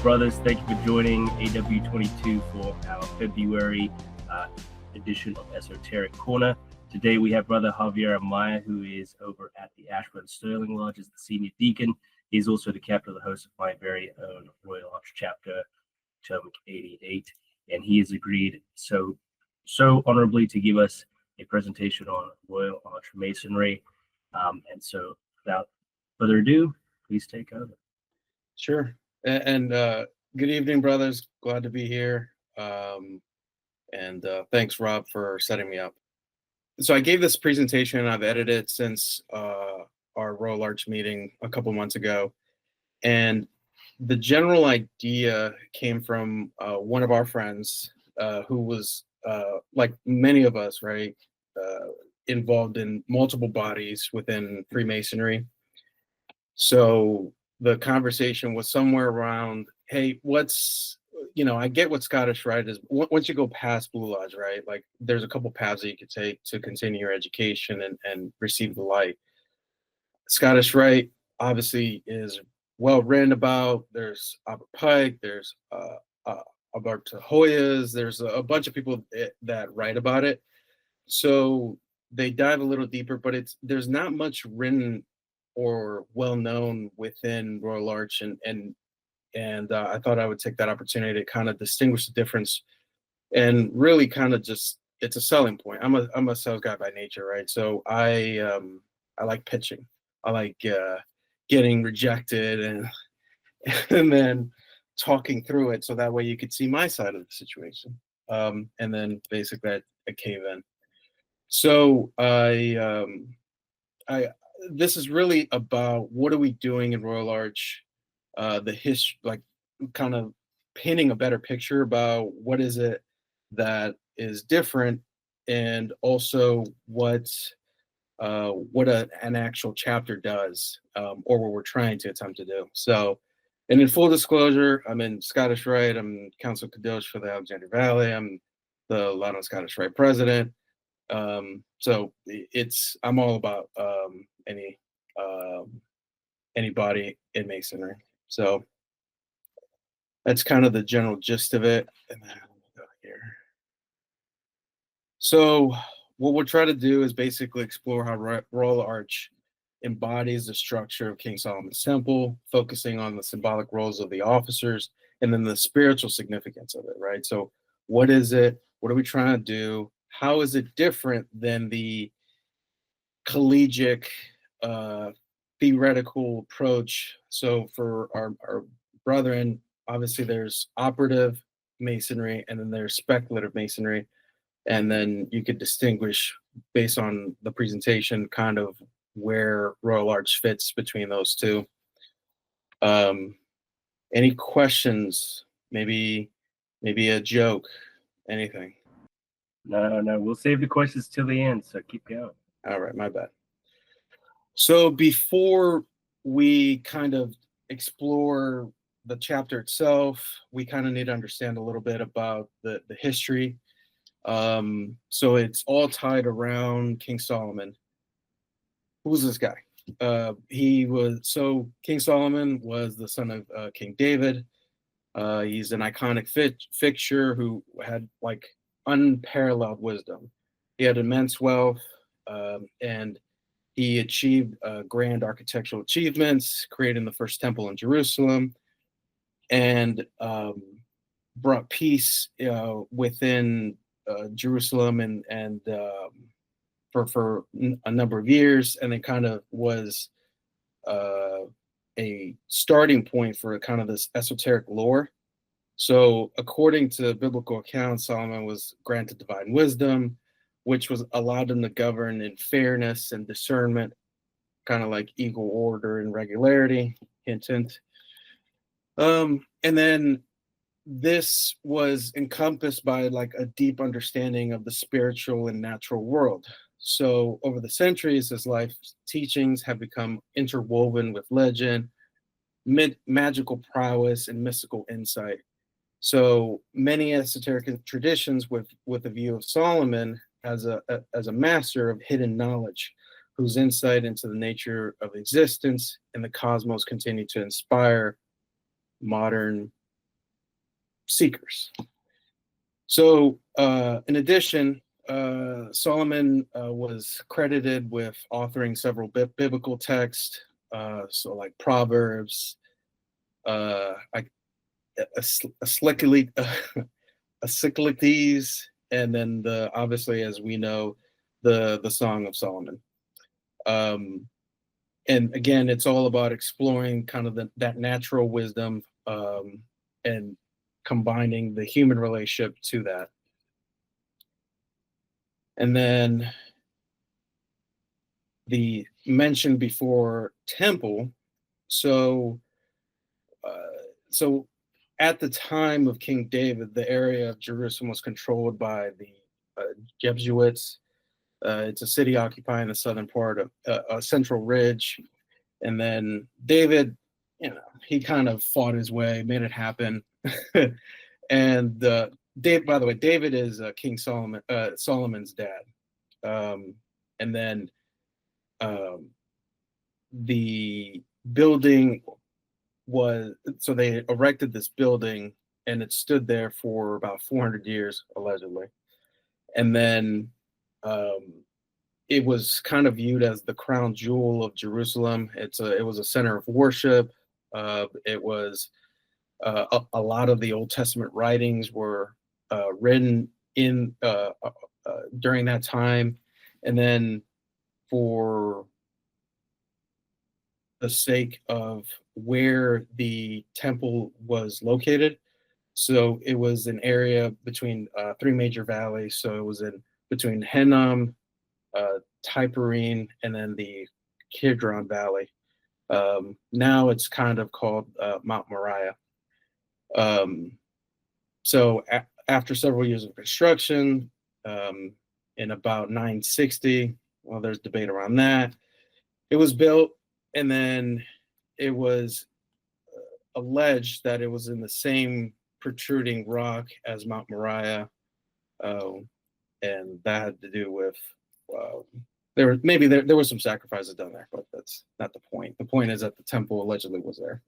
brothers. Thank you for joining AW22 for our February edition of Esoteric Corner. Today we have Brother Javier Amaya, who is over at the Ashburn Sterling Lodge as the senior deacon. He's also the captain of the host of my very own Royal Arch chapter, Potomac 88, and he has agreed so honorably to give us a presentation on Royal Arch Masonry. And so, without further ado, please take over. Sure. And good evening, brothers. Glad to be here. And thanks, Rob, for setting me up. So I gave this presentation, and I've edited it since our Royal Arch meeting a couple months ago. And the general idea came from one of our friends who was, like many of us, right, involved in multiple bodies within Freemasonry. So the conversation was somewhere around, hey, I get what Scottish Rite is. Once you go past Blue Lodge, right, like there's a couple paths that you could take to continue your education and receive the light. Scottish Rite obviously is well written about. There's Albert Pike, there's Alberto Hoyas, there's a bunch of people that write about it. So they dive a little deeper, but there's not much written or well known within Royal Arch, and I thought I would take that opportunity to kind of distinguish the difference, and really kind of just, it's a selling point. I'm a sales guy by nature, right? So I like pitching. I like getting rejected and then talking through it, so that way you could see my side of the situation. And then basically I cave in. So this is really about what are we doing in Royal Arch, the history, like kind of painting a better picture about what is it that is different, and also what an actual chapter does, or what we're trying to attempt to do. So, and in full disclosure, I'm in Scottish Rite. I'm Council Kadosh for the Alexandria Valley. I'm the London Scottish Rite president. So I'm all about any body in Masonry. So that's kind of the general gist of it. And then let me go here. So what we'll try to do is basically explore how Royal Arch embodies the structure of King Solomon's Temple, focusing on the symbolic roles of the officers and then the spiritual significance of it, right? So what is it? What are we trying to do? How is it different than the collegiate theoretical approach? So for our brethren, obviously there's operative Masonry, and then there's speculative Masonry. And then you could distinguish based on the presentation kind of where Royal Arch fits between those two. Any questions? Maybe a joke, anything? No, we'll save the questions till the end, so keep going. All right, my bad. So before we kind of explore the chapter itself, we kind of need to understand a little bit about the history. So it's all tied around King Solomon. Who's this guy? King Solomon was the son of King David. He's an iconic fixture who had like unparalleled wisdom. He had immense wealth, and he achieved grand architectural achievements, creating the first temple in Jerusalem, and brought peace within Jerusalem and for a number of years, and it kind of was a starting point for kind of this esoteric lore. So according to biblical accounts, Solomon was granted divine wisdom, which was allowed him to govern in fairness and discernment, kind of like equal order and regularity, hint, hint. And then this was encompassed by like a deep understanding of the spiritual and natural world. So over the centuries, his life's teachings have become interwoven with legend, magical prowess, and mystical insight. So many esoteric traditions with a view of Solomon as a master of hidden knowledge, whose insight into the nature of existence and the cosmos continue to inspire modern seekers. So in addition, Solomon was credited with authoring several biblical texts, so like Proverbs, Asclepiades, and then obviously, as we know, the Song of Solomon. And again, it's all about exploring kind of that natural wisdom and combining the human relationship to that. And then the mentioned before temple. So at the time of King David, the area of Jerusalem was controlled by the Jebusites. It's a city occupying the southern part of a central ridge. And then David, he kind of fought his way, made it happen. And Dave, by the way, David is King Solomon, Solomon's dad. And then the building so they erected this building, and it stood there for about 400 years, allegedly. And then it was kind of viewed as the crown jewel of Jerusalem. It was a center of worship. It was a lot of the Old Testament writings were written in during that time. And then for the sake of where the temple was located, so it was an area between three major valleys. So it was between Hinnom, Typerine, and then the Kidron Valley. Now it's kind of called Mount Moriah. So after several years of construction, in about 960, well, there's debate around that, it was built, and then it was alleged that it was in the same protruding rock as Mount Moriah, and that had to do with there were some sacrifices done there, but that's not the point. The point is that the temple allegedly was there.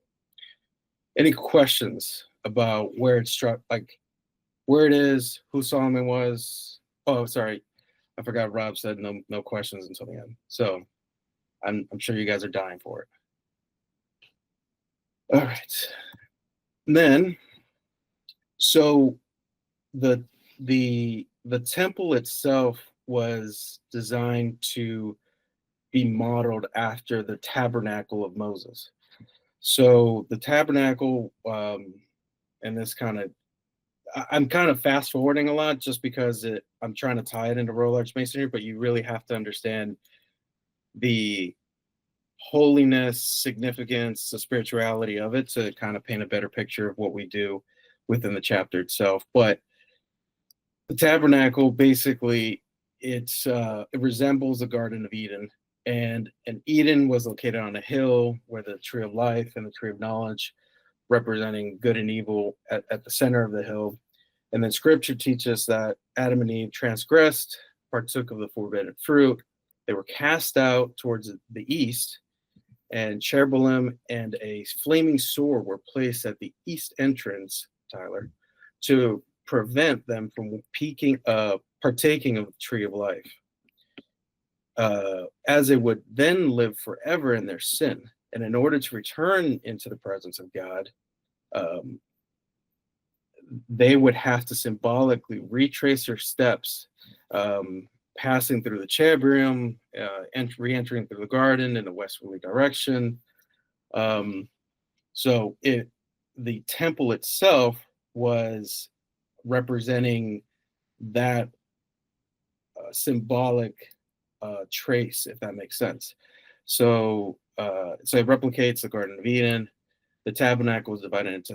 Any questions about where it struck, like where it is, who Solomon was? Oh, sorry, I forgot. Rob said no questions until the end. So I'm sure you guys are dying for it. All right. And then, so the temple itself was designed to be modeled after the tabernacle of Moses. So the tabernacle, and this kind of, I'm kind of fast forwarding a lot just because I'm trying to tie it into Royal Arch Masonry, but you really have to understand the holiness, significance, the spirituality of it to kind of paint a better picture of what we do within the chapter itself. But the tabernacle, basically, it resembles the Garden of Eden, and Eden was located on a hill where the tree of life and the tree of knowledge, representing good and evil, at the center of the hill. And then Scripture teaches that Adam and Eve transgressed, partook of the forbidden fruit. They were cast out towards the east, and cherubim and a flaming sword were placed at the east entrance, Tyler, to prevent them from partaking of the tree of life, as they would then live forever in their sin. And in order to return into the presence of God, they would have to symbolically retrace their steps, passing through the cherubim, re-entering through the garden in a westerly direction. So the temple itself was representing that symbolic trace, if that makes sense. So it replicates the Garden of Eden. The tabernacle was divided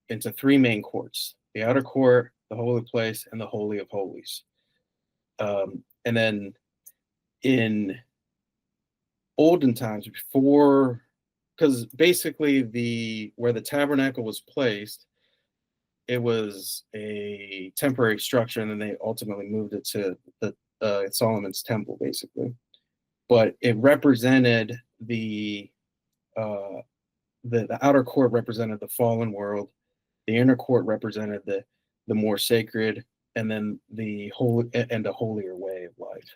into three main courts: the outer court, the holy place, and the Holy of Holies. And then in olden times, before, because basically where the tabernacle was placed, it was a temporary structure, and then they ultimately moved it to Solomon's temple, basically. But it represented the outer court represented the fallen world. The inner court represented the more sacred, and then the holy and a holier way of life.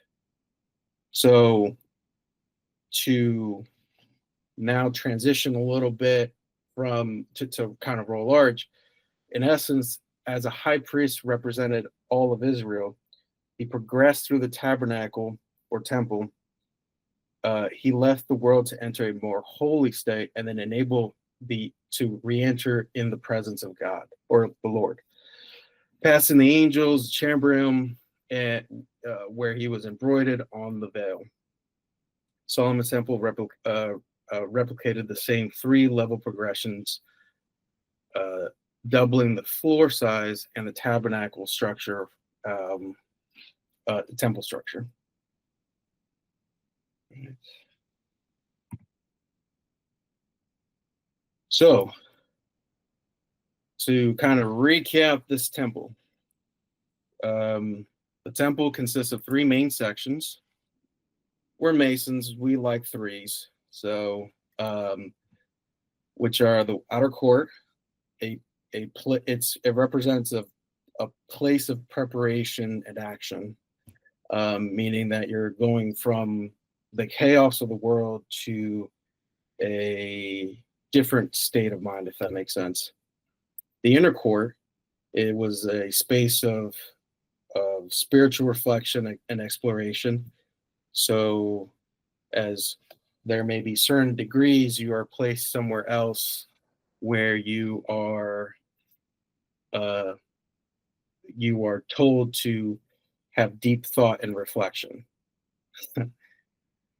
So to now transition a little bit from to kind of Royal Arch, in essence, as a high priest represented all of Israel, he progressed through the tabernacle or temple. He left the world to enter a more holy state and then enable to re-enter in the presence of God or the Lord. Passing the angels, cherubim, and where he was embroidered on the veil. Solomon's temple replicated the same three-level progressions, doubling the floor size and the tabernacle structure, the temple structure. So, to kind of recap this temple, the temple consists of three main sections. We're Masons, we like threes. So, which are the outer court, it represents a place of preparation and action, meaning that you're going from the chaos of the world to a different state of mind, if that makes sense. The inner court, it was a space of spiritual reflection and exploration. So as there may be certain degrees, you are placed somewhere else where you are told to have deep thought and reflection.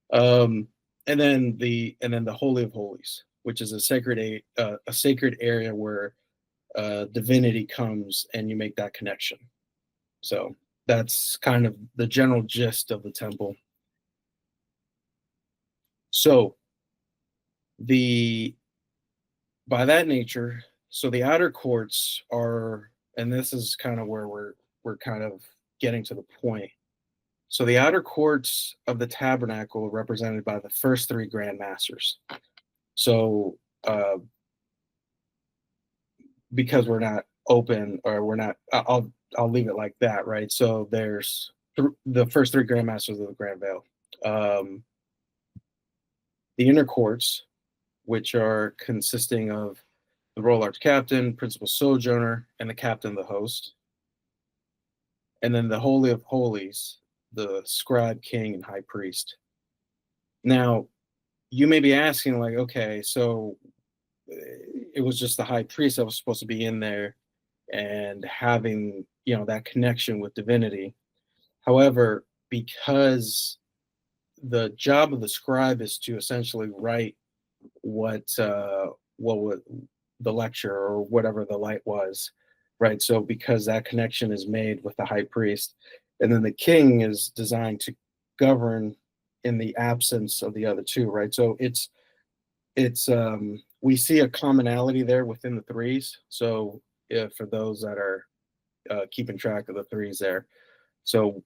And then the Holy of Holies, which is a sacred area where divinity comes and you make that connection. So that's kind of the general gist of the temple. So by that nature, so the outer courts are, and this is kind of where we're kind of getting to the point. So the outer courts of the tabernacle are represented by the first three Grand Masters. So because we're not open, or we're not, I'll leave it like that, right? So there's the first three Grand Masters of the Grand Veil. The inner courts, which are consisting of the Royal Arch Captain, Principal Sojourner, and the Captain of the Host. And then the Holy of Holies, the Scribe, King, and High Priest. Now, you may be asking, like, okay, so it was just the High Priest that was supposed to be in there and having, that connection with divinity. However, because the job of the scribe is to essentially write what would the lecture or whatever the light was, right? So because that connection is made with the high priest, and then the king is designed to govern in the absence of the other two, right? So it's we see a commonality there within the threes. So for those that are keeping track of the threes there, so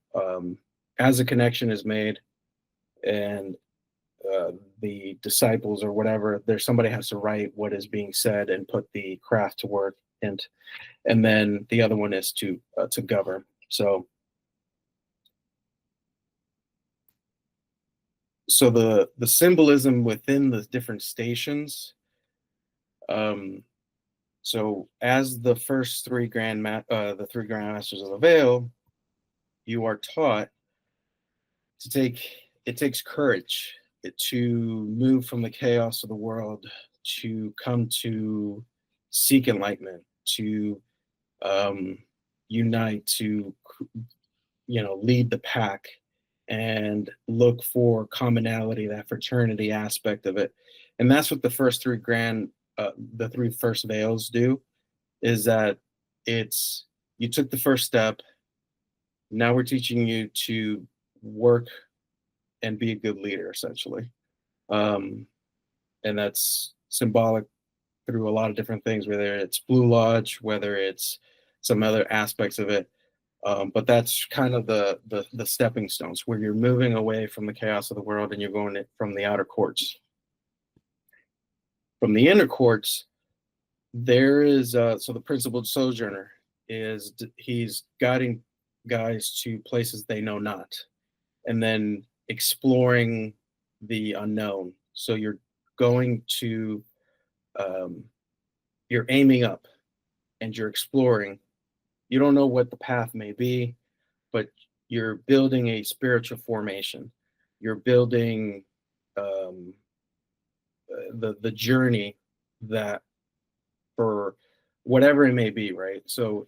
as a connection is made and the disciples or whatever, there's somebody has to write what is being said and put the craft to work, and then the other one is to govern. So the symbolism within the different stations. So as the first three the three Grand Masters of the Veil, you are taught to it takes courage to move from the chaos of the world, to come to seek enlightenment, to unite, to lead the pack and look for commonality, that fraternity aspect of it. And that's what the first three the three first veils do, is that you took the first step. Now we're teaching you to work and be a good leader, essentially. And that's symbolic through a lot of different things, whether it's Blue Lodge, whether it's some other aspects of it. But that's kind of the stepping stones, where you're moving away from the chaos of the world and you're going from the outer courts. From the inner courts, there is so the principled sojourner is he's guiding guys to places they know not, and then exploring the unknown. So you're going to you're aiming up and you're exploring. You don't know what the path may be, but you're building a spiritual formation. You're building um, the journey that for whatever it may be, right? So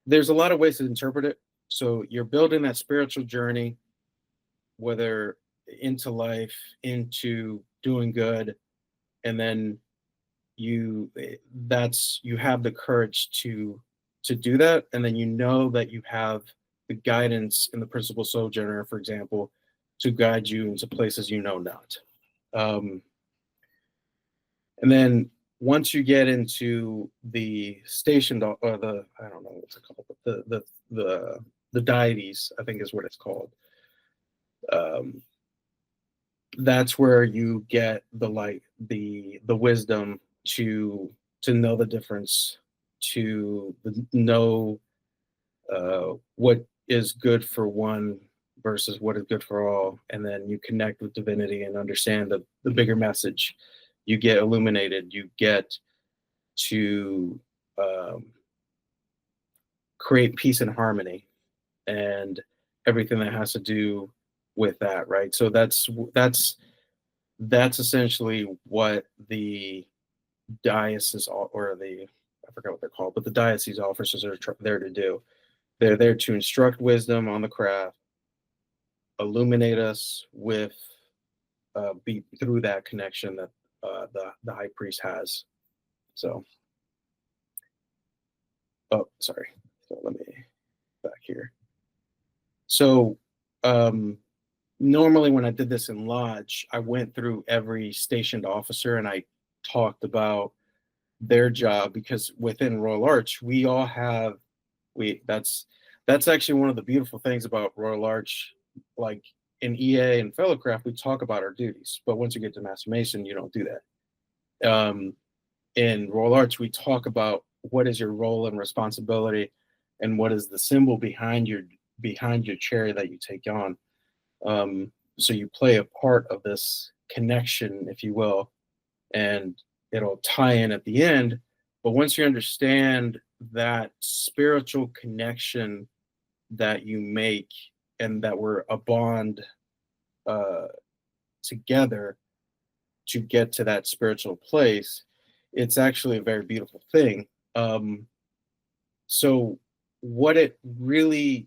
there's a lot of ways to interpret it. So you're building that spiritual journey, whether into life, into doing good, and then you you have the courage to do that, and then you know that you have the guidance in the principal sojourner, for example, to guide you into places you know not. And then once you get into the station, or the I don't know what's it called, but the deities, I think is what it's called. That's where you get the light, the wisdom to know the difference, to know what is good for one versus what is good for all, and then you connect with divinity and understand the bigger message. You get illuminated. You get to create peace and harmony, and everything that has to do with that, right? So that's essentially what the diocese or the I forgot what they're called, but the diocese officers are there to do. They're there to instruct wisdom on the craft, illuminate us with be through that connection that the high priest has. So, oh, sorry. So let me back here. So, normally when I did this in lodge, I went through every stationed officer and I talked about their job, because within Royal Arch, we all have that's actually one of the beautiful things about Royal Arch. Like in EA and Fellowcraft, we talk about our duties, but once you get to Master Mason, you don't do that. In Royal Arch, we talk about what is your role and responsibility, and what is the symbol behind your chair that you take on. So you play a part of this connection, if you will, and it'll tie in at the end. But once you understand that spiritual connection that you make, and that we're a bond together to get to that spiritual place, it's actually a very beautiful thing. So what it really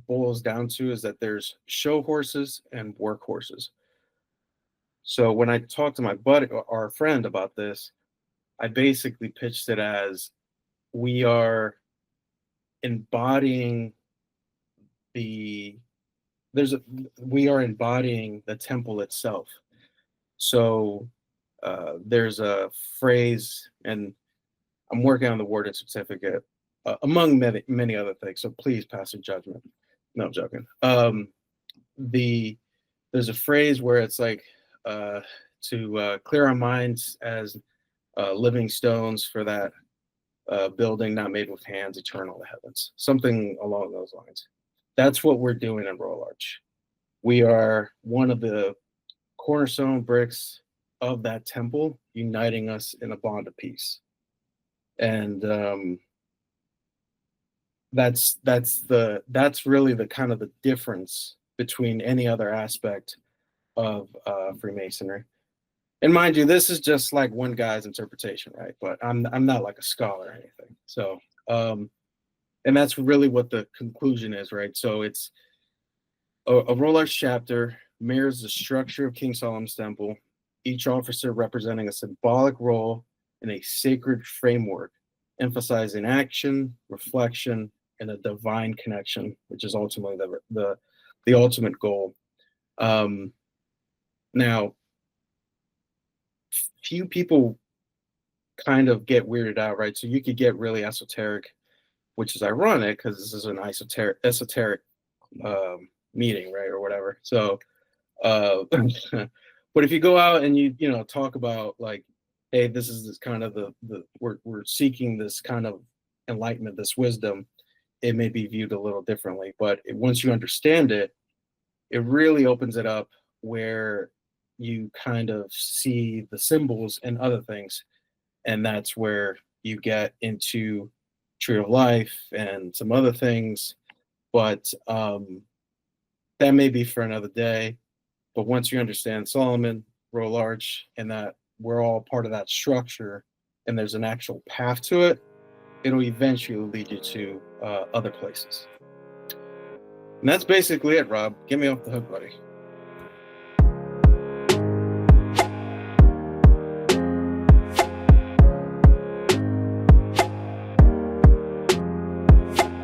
boils down to is that there's show horses and work horses. So when I talked to my buddy, our friend, about this, I basically pitched it as we are embodying we are embodying the temple itself. So there's a phrase, and I'm working on the wording certificate, among many other things. So please pass your judgment. No, I'm joking. There's a phrase where it's like to clear our minds as living stones for that building not made with hands, eternal the heavens. Something along those lines. That's what we're doing in Royal Arch. We are one of the cornerstone bricks of that temple, uniting us in a bond of peace. And that's really the kind of the difference between any other aspect of Freemasonry. And mind you, this is just like one guy's interpretation, right? But I'm not like a scholar or anything. So and that's really what the conclusion is, right? So it's a Royal Arch chapter mirrors the structure of King Solomon's temple, each officer representing a symbolic role in a sacred framework, emphasizing action, reflection, and a divine connection, which is ultimately the ultimate goal. Now, few people kind of get weirded out, right? So you could get really esoteric, which is ironic because this is an esoteric meeting, right, or whatever. So, but if you go out and you talk about like hey, this is this kind of we're seeking this kind of enlightenment, this wisdom, it may be viewed a little differently. But once you understand it, it really opens it up where you kind of see the symbols and other things. And that's where you get into Tree of Life and some other things. But that may be for another day. But once you understand Solomon, Royal Arch, and that we're all part of that structure, and there's an actual path to it, it'll eventually lead you to other places. And that's basically it, Rob. Get me off the hook, buddy.